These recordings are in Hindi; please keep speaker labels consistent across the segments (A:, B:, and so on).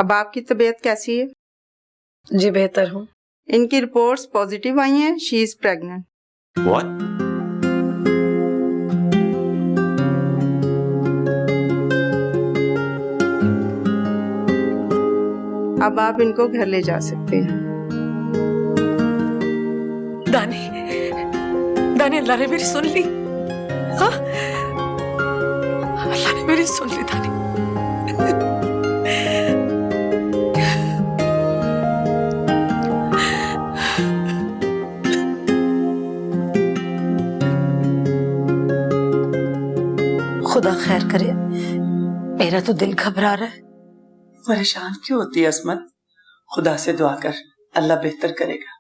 A: अब आपकी तबीयत कैसी है?
B: जी बेहतर हूँ।
A: इनकी रिपोर्ट्स पॉजिटिव आई हैं। She is pregnant.
C: What?
A: अब आप इनको घर ले जा सकते हैं।
B: दानी, दानी अल्लाह ने मेरी सुन ली। हाँ, अल्लाह ने मेरी सुन ली दानी। खुदा खैर करे, मेरा तो दिल घबरा रहा है।
D: परेशान क्यों होती है असमत? खुदा से दुआ कर, अल्लाह बेहतर करेगा।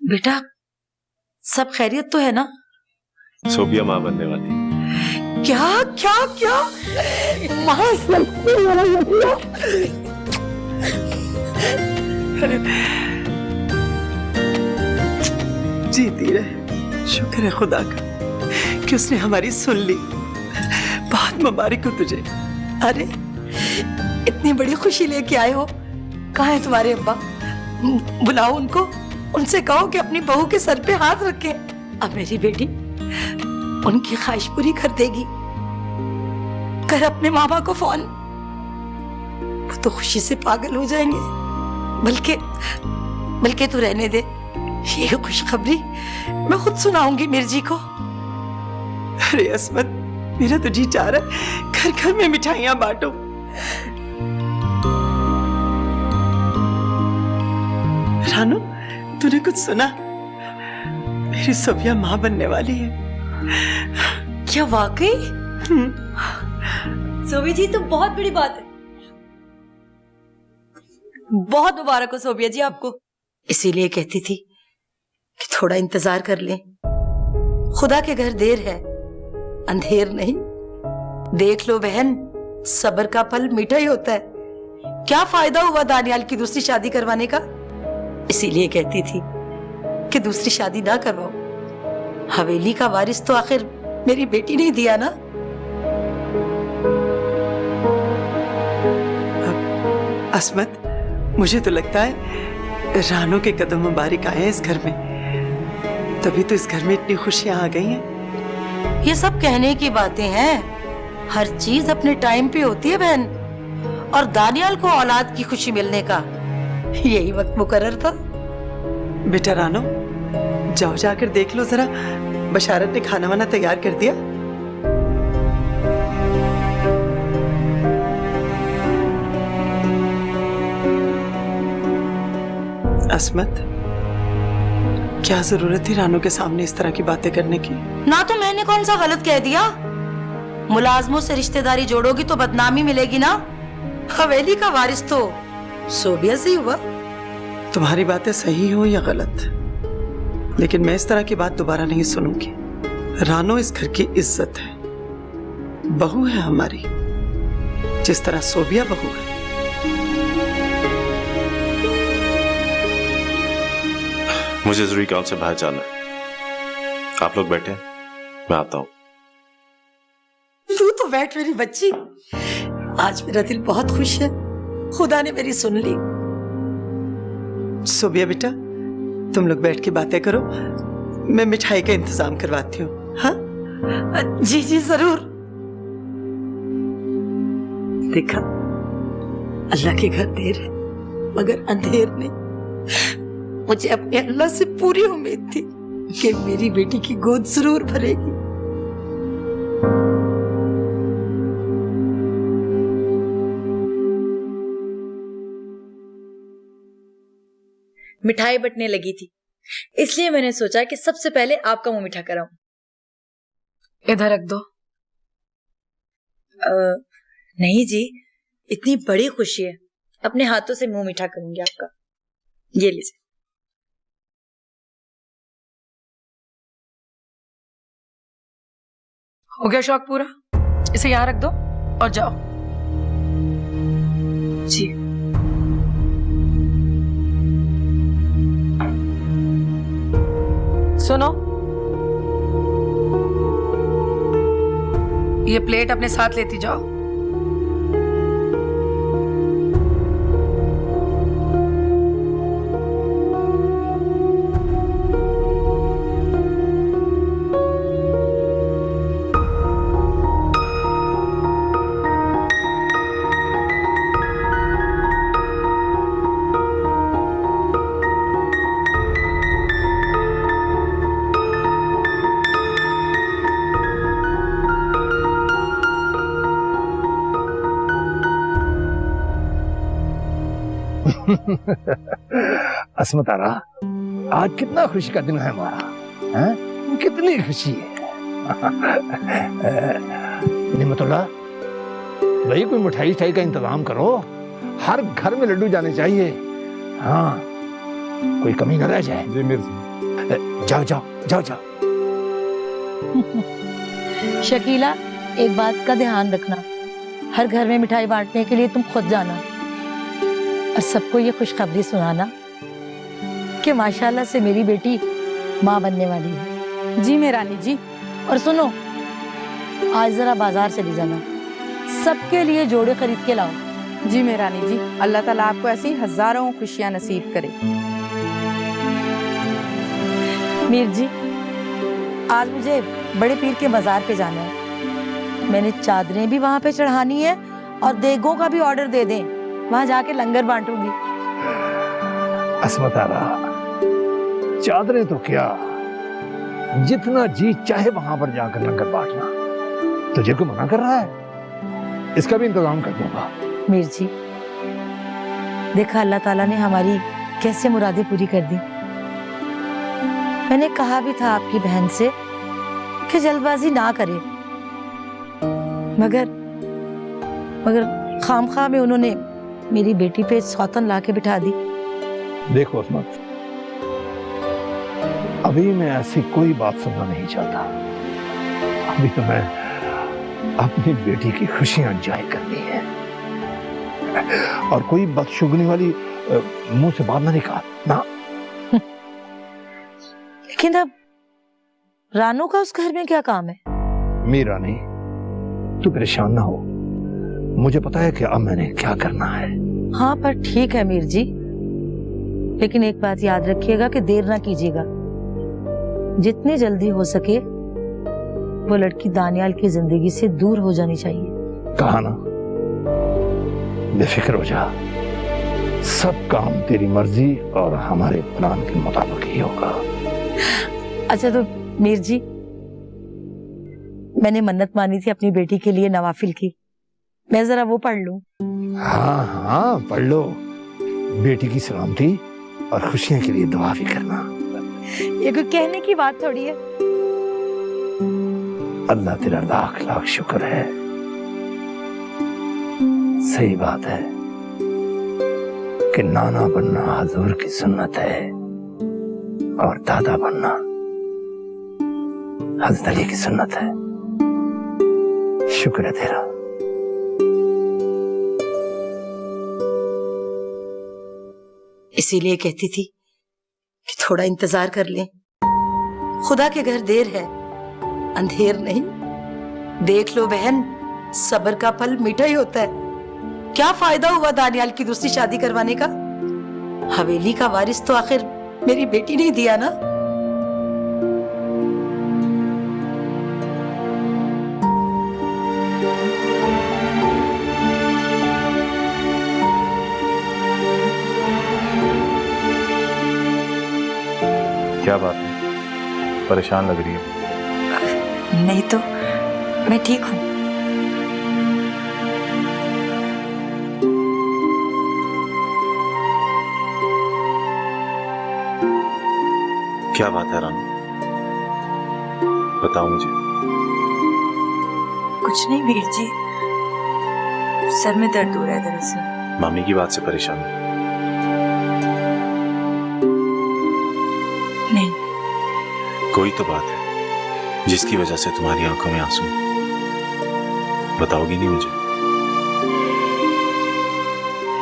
B: बेटा सब खैरियत तो है ना?
C: सोबिया माँ बनने वाली।
B: क्या क्या क्या? माँ
D: जीती रहे। शुक्र है खुदा का कि उसने हमारी सुन ली। बहुत मुबारक हो तुझे।
B: अरे इतनी बड़ी खुशी लेके आए हो। कहाँ है तुम्हारे अब्बा? बुलाओ उनको, उनसे कहो कि अपनी बहू के सर पे हाथ रखें। अब मेरी बेटी उनकी ख्वाहिश पूरी कर देगी। कर अपने मामा को फोन, वो तो खुशी से पागल हो जाएंगे। बल्कि तू रहने दे, ये खुशखबरी मैं खुद सुनाऊंगी मिर्जी को।
D: अरे असमत, मेरा तो जी चाह रहा है घर घर में मिठाइयां बांटो। रानू, तूने कुछ सुना? मेरी सोबिया माँ बनने वाली है।
B: क्या वाकई?
E: सोबिया जी तो बहुत बड़ी बात है। बहुत मुबारक हो सोबिया जी आपको।
B: इसीलिए कहती थी कि थोड़ा इंतजार कर लें। खुदा के घर देर है, अंधेर नहीं। देख लो बहन, सब्र का फल मीठा ही होता है। क्या फायदा हुआ दानियाल की दूसरी शादी करवाने का? इसीलिए कहती थी कि दूसरी शादी ना करवाओ। हवेली का वारिस तो आखिर मेरी बेटी ने दिया ना।
D: असमत, मुझे तो लगता है रानू के कदम मुबारक आए हैं इस घर में, तभी तो इस घर में इतनी खुशियां आ गई हैं।
B: ये सब कहने की बातें हैं। हर चीज अपने टाइम पे होती है बहन। और दानियाल को औलाद की खुशी मिलने का यही वक्त मुकर्रर था।
D: बेटा रानू, जाओ जाकर देख लो जरा, बशारत ने खाना वाना तैयार कर दिया? असमत, क्या जरूरत थी रानू के सामने इस तरह की बातें करने की?
B: ना तो मैंने कौन सा गलत कह दिया? मुलाजमों से रिश्तेदारी जोड़ोगी तो बदनामी मिलेगी ना। हवेली का वारिस तो सोबिया से ही हुआ।
D: तुम्हारी बातें सही हो या गलत, लेकिन मैं इस तरह की बात दोबारा नहीं सुनूंगी। रानो इस घर की इज्जत है, बहू है हमारी, जिस तरह सोबिया बहू है।
C: मुझे जरूरी काम से बाहर जाना है। आप लोग बैठे, मैं आता हूँ।
B: तू तो बैठ मेरी बच्ची। आज मेरा दिल बहुत खुश है, खुदा ने मेरी सुन ली।
D: सोबिया बेटा, तुम लोग बैठ के बातें करो, मैं मिठाई का इंतजाम करवाती हूँ। हाँ
B: जी जी जरूर। देखा, अल्लाह के घर देर है मगर अंधेर नहीं। मुझे अपने अल्लाह से पूरी उम्मीद थी कि मेरी बेटी की गोद जरूर भरेगी।
E: मिठाई बटने लगी थी, इसलिए मैंने सोचा कि सबसे पहले आपका मुंह मीठा कराऊं।
B: इधर रख दो।
E: नहीं जी, इतनी बड़ी खुशी है, अपने हाथों से मुंह मीठा करूंगी आपका। ये लीजिए।
B: हो गया शौक पूरा? इसे यहाँ रख दो और जाओ।
E: जी।
B: सुनो, ये प्लेट अपने साथ लेती जाओ।
F: अस्मत आरा, आज कितना खुशी का दिन है हमारा, हैं? कितनी खुशी है। निमतुल्लाह, भाई कोई मिठाई का इंतजाम करो, हर घर में लड्डू जाने चाहिए। हाँ, कोई कमी न रह जाए।
G: जी मिर्जा।
F: जाओ जाओ जाओ जाओ।
E: शकीला, एक बात का ध्यान रखना, हर घर में मिठाई बांटने के लिए तुम खुद जाना और सबको ये खुशखबरी सुनाना कि माशाल्लाह से मेरी बेटी माँ बनने वाली है।
H: जी मेरानी जी।
E: और सुनो, आज जरा बाजार चली जाना, सबके लिए जोड़े खरीद के लाओ।
H: जी मेरानी जी, अल्लाह ताला आपको ऐसी हजारों खुशियां नसीब करे।
E: मीर जी, आज मुझे बड़े पीर के बाजार पे जाना है। मैंने चादरें भी वहां पे चढ़ानी है और देगों का भी ऑर्डर दे दें, वहां जाके लंगर बांटूंगी।
F: अस्मत आरा, चादरें तो क्या, जितना जी चाहे वहां पर जाकर लंगर बांटना। तुझे को मना कर रहा है? इसका भी इंतजाम कर दूंगा।
E: मीर जी, देखा अल्लाह ताला ने हमारी कैसे मुरादें पूरी कर दी। मैंने कहा भी था आपकी बहन से कि जल्दबाजी ना करे, मगर खामखा में उन्होंने मेरी बेटी पे सौतन लाके बिठा दी।
F: देखो अस्मत, अभी मैं ऐसी कोई बात सुनना नहीं चाहता। अभी तो मैं अपनी बेटी की खुशियां एंजॉय करनी है और कोई बदशुगनी वाली मुंह से बात ना निकाल ना।
E: लेकिन अब रानू का उस घर में क्या काम है?
F: मीरा नहीं, तू परेशान ना हो, मुझे पता है कि अब मैंने क्या करना है।
E: हाँ, पर ठीक है मीर जी, लेकिन एक बात याद रखिएगा कि देर ना कीजिएगा। जितनी जल्दी हो सके वो लड़की दानियाल की जिंदगी से दूर हो जानी चाहिए।
F: कहा ना, बेफिक्र हो जा, सब काम तेरी मर्जी और हमारे प्लान के मुताबिक ही होगा।
E: अच्छा तो मीर जी, मैंने मन्नत मानी थी अपनी बेटी के लिए नवाफिल की, मैं जरा वो पढ़ लूं।
F: हाँ हाँ, पढ़ लो। बेटी की सलामती और खुशियां के लिए दुआ भी करना।
E: ये कोई कहने की बात थोड़ी है।
F: अल्लाह तेरा लाख लाख शुक्र है। सही बात है कि नाना बनना हजूर की सुन्नत है और दादा बनना हज़रत अली की सुन्नत है। शुक्र है तेरा।
B: इसीलिए कहती थी कि थोड़ा इंतजार कर लें। खुदा के घर देर है, अंधेर नहीं। देख लो बहन, सब्र का फल मीठा ही होता है। क्या फायदा हुआ दानियाल की दूसरी शादी करवाने का? हवेली का वारिस तो आखिर मेरी बेटी ने दिया ना।
C: क्या बात है, परेशान लग रही है?
E: नहीं तो मैं ठीक हूँ।
C: क्या बात है रानू, बताओ मुझे।
E: कुछ नहीं वीर जी, सर में दर्द हो रहा है दरअसल।
C: मामी की बात से परेशान है?
E: नहीं।
C: कोई तो बात है जिसकी वजह से तुम्हारी आंखों में आंसू। बताओगी नहीं मुझे?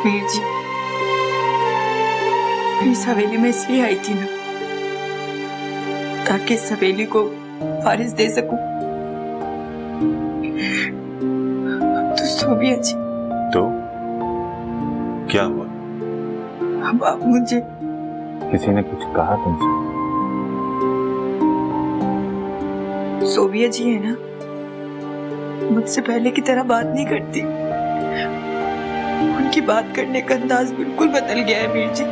H: वीर जी, मैं इस हवेली में इसलिए आई थी ना, ताकि इस हवेली को वारिस दे सकूं।
G: सोबिया जी,
C: तो क्या हुआ?
G: अब आप मुझे
C: किसी ने कुछ कहा तुमसे?
G: सोबिया जी है ना, मुझसे पहले की तरह बात नहीं करती। उनकी बात करने का अंदाज बिल्कुल बदल गया है मीर जी।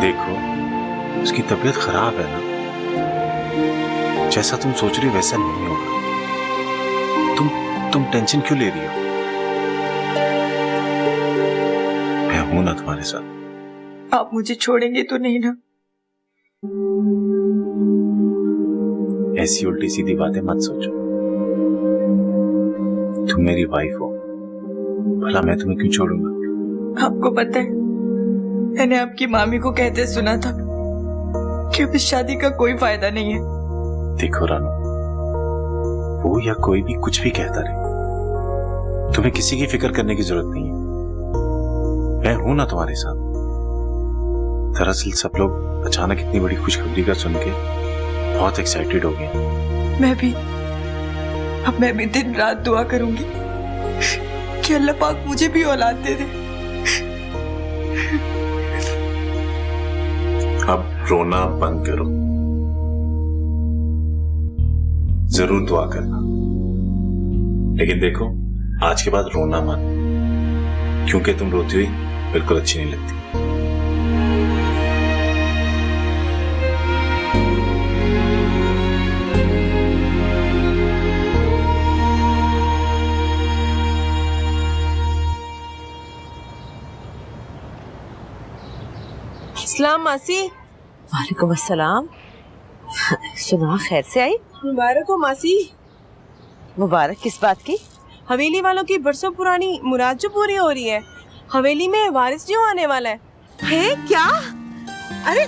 C: देखो, उसकी तबीयत खराब है ना, जैसा तुम सोच रही हो वैसा नहीं होगा। तुम टेंशन क्यों ले रही हो? मैं हूं ना तुम्हारे साथ।
G: आप मुझे छोड़ेंगे तो नहीं ना?
C: ऐसी उल्टी सीधी बातें मत सोचो। तुम मेरी वाइफ हो, भला मैं तुम्हें क्यों छोड़ूंगा?
G: आपको पता है, मैंने आपकी मामी को कहते सुना था कि अब इस शादी का कोई फायदा नहीं है।
C: देखो रानू, वो या कोई भी कुछ भी कहता रहे, तुम्हें किसी की फिक्र करने की जरूरत नहीं है। मैं हूं ना तुम्हारे साथ। दरअसल सब लोग अचानक इतनी बड़ी खुशखबरी का सुन के बहुत एक्साइटेड हो गए।
G: मैं भी दिन रात दुआ करूंगी कि अल्लाह पाक मुझे भी औलाद दे दे।
C: अब रोना बंद करो, जरूर दुआ करना, लेकिन देखो आज के बाद रोना मत, क्योंकि तुम रोती हुई बिल्कुल अच्छी नहीं लगती।
I: अस्सलाम मासी।
J: वालेकुम अस्सलाम। सुना खैर से आई?
I: मुबारक हो मासी।
J: मुबारक किस बात की?
I: हवेली वालों की बरसों पुरानी मुराद जो पूरी हो रही है। हवेली में वारिस जो आने वाला
J: है क्या? अरे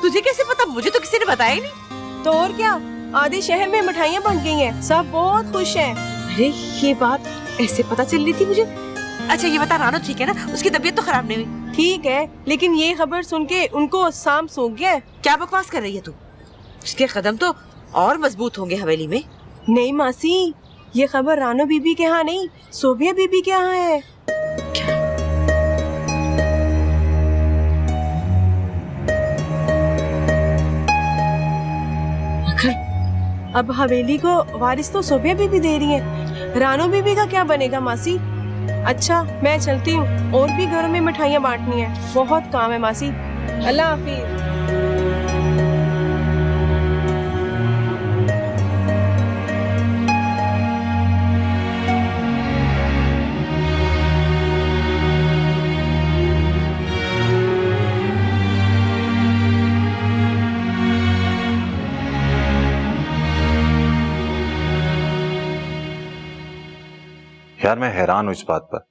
J: तुझे कैसे पता? मुझे तो किसी ने बताया ही नहीं।
I: तो और क्या, आधे शहर में मिठाइयाँ बन गई हैं, सब बहुत खुश हैं।
J: अरे ये बात ऐसे पता चल रही थी मुझे। अच्छा ये बता, रानो ठीक है ना? उसकी तबीयत तो खराब नहीं हुई?
I: ठीक है, लेकिन ये खबर सुन के उनको सांप सूख गया।
J: क्या बकवास कर रही है तू? उसके कदम तो और मजबूत होंगे हवेली में।
I: नहीं मासी, ये खबर रानो बीबी के यहाँ नहीं, सोबिया बीबी के यहाँ है। अब हवेली को वारिस तो सोबिया बीबी दे रही है, रानो बीबी का क्या बनेगा मासी? अच्छा मैं चलती हूँ, और भी घरों में मिठाइयाँ बांटनी है, बहुत काम है मासी। अल्लाह हाफिज।
C: यार मैं हैरान हूं इस बात पर,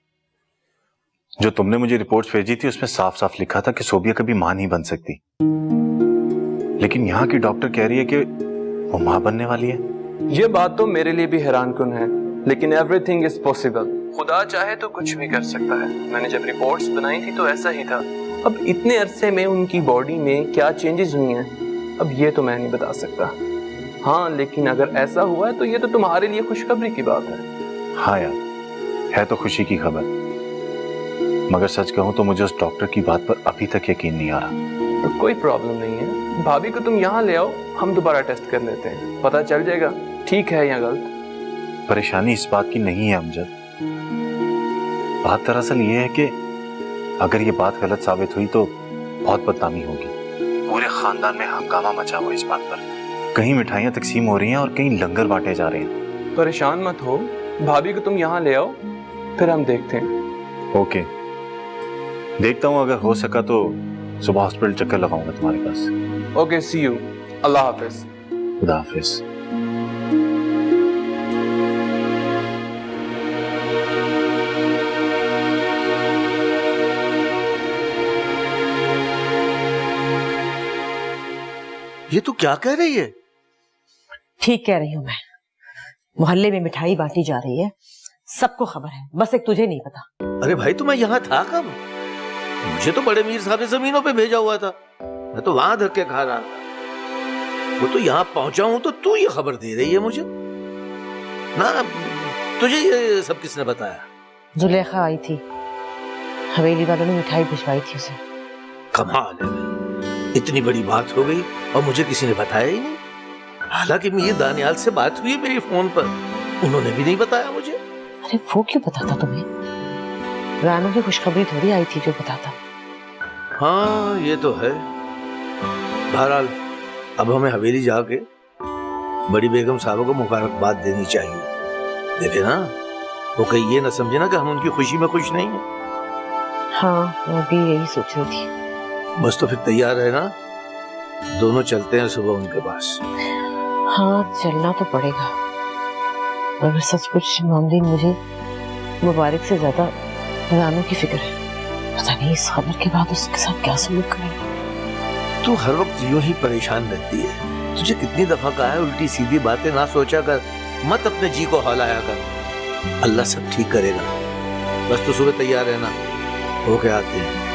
C: जो तुमने मुझे रिपोर्ट्स भेजी थी उसमें साफ साफ लिखा था कि सोबिया कभी मां नहीं बन सकती, लेकिन यहाँ की डॉक्टर कह रही है कि वो मां बनने वाली है।
K: ये बात तो मेरे लिए भी हैरानकुन है, लेकिन एवरीथिंग इज पॉसिबल। खुदा चाहे तो कुछ भी कर सकता है। मैंने जब रिपोर्ट्स बनाई थी तो ऐसा ही था। अब इतने अरसे में उनकी बॉडी में क्या चेंजेस हुई हैं, अब ये तो मैं नहीं बता सकता। हाँ लेकिन अगर ऐसा हुआ है तो ये तो तुम्हारे लिए खुशखबरी की बात है।
C: हाँ यार, है तो खुशी की खबर, मगर सच कहूं तो मुझे उस डॉक्टर की बात पर अभी तक यकीन नहीं आ रहा।
K: तो कोई प्रॉब्लम नहीं है, भाभी को तुम यहाँ ले आओ, हम दोबारा टेस्ट कर लेते हैं, पता चल जाएगा ठीक है या गलत।
C: परेशानी इस बात की नहीं है अमजद, बात दरअसल ये है कि अगर ये बात गलत साबित हुई तो बहुत बदनामी होगी। पूरे खानदान में हंगामा मचा हुआ इस बात पर, कहीं मिठाइयाँ तकसीम हो रही हैं और कहीं लंगर बांटे जा रहे हैं।
K: परेशान मत हो, भाभी को तुम यहाँ ले आओ, फिर हम देखते हैं।
C: ओके, देखता हूँ, अगर हो सका तो सुबह हॉस्पिटल चक्कर लगाऊंगा तुम्हारे पास।
K: Okay, C you. अल्लाह हाफिज।
C: खुदा हाफिज।
F: ये तू क्या कह रही है?
J: ठीक कह रही हूँ मैं। मोहल्ले में मिठाई बांटी जा रही है, सबको खबर है, बस एक तुझे नहीं पता।
F: अरे भाई तो मैं यहाँ था कब? मुझे तो बड़े मीर साहब ने जमीनों पे भेजा हुआ था, मैं तो वहां धक्के खा रहा था। वो तो यहाँ पहुंचा हूं तो तू ये खबर दे रही है मुझे ना?
L: तुझे ये सब किसने बताया?
J: जुलेखा आई थी, हवेली वालों ने मिठाई भिजवाई थी उसे।
L: कमाल है, इतनी बड़ी बात हो गई और मुझे किसी ने बताया ही नहीं। हालांकि मेरी दानियाल से बात हुई मेरी फोन पर, उन्होंने भी नहीं बताया मुझे।
J: अरे वो क्यों बताता तुम्हें? रानू की खुशखबरी थोड़ी आई थी जो बताता।
L: हाँ ये तो है। बहरहाल अब हमें हवेली जाके बड़ी बेगम साहब को मुबारकबाद देनी चाहिए। देखे ना, वो कहीं ये ना समझे ना कि हम उनकी खुशी में खुश नहीं है।
J: हाँ मैं भी यही सोच रही थी।
L: बस तो फिर तैयार है ना, दोनों चलते हैं सुबह उनके पास।
J: हाँ चलना तो पड़ेगा, मगर सचमुच मामदीन मुझे मुबारक से ज्यादा रानू की फिक्र है। पता नहीं इस खबर के बाद उसके साथ क्या सलूक करेंगे।
L: तू हर वक्त यूं ही परेशान रहती है। तुझे कितनी दफा कहा है उल्टी सीधी बातें ना सोचा कर, मत अपने जी को हौलाया कर। अल्लाह सब ठीक करेगा। बस तू सुबह तैयार रहना, होके आते हैं।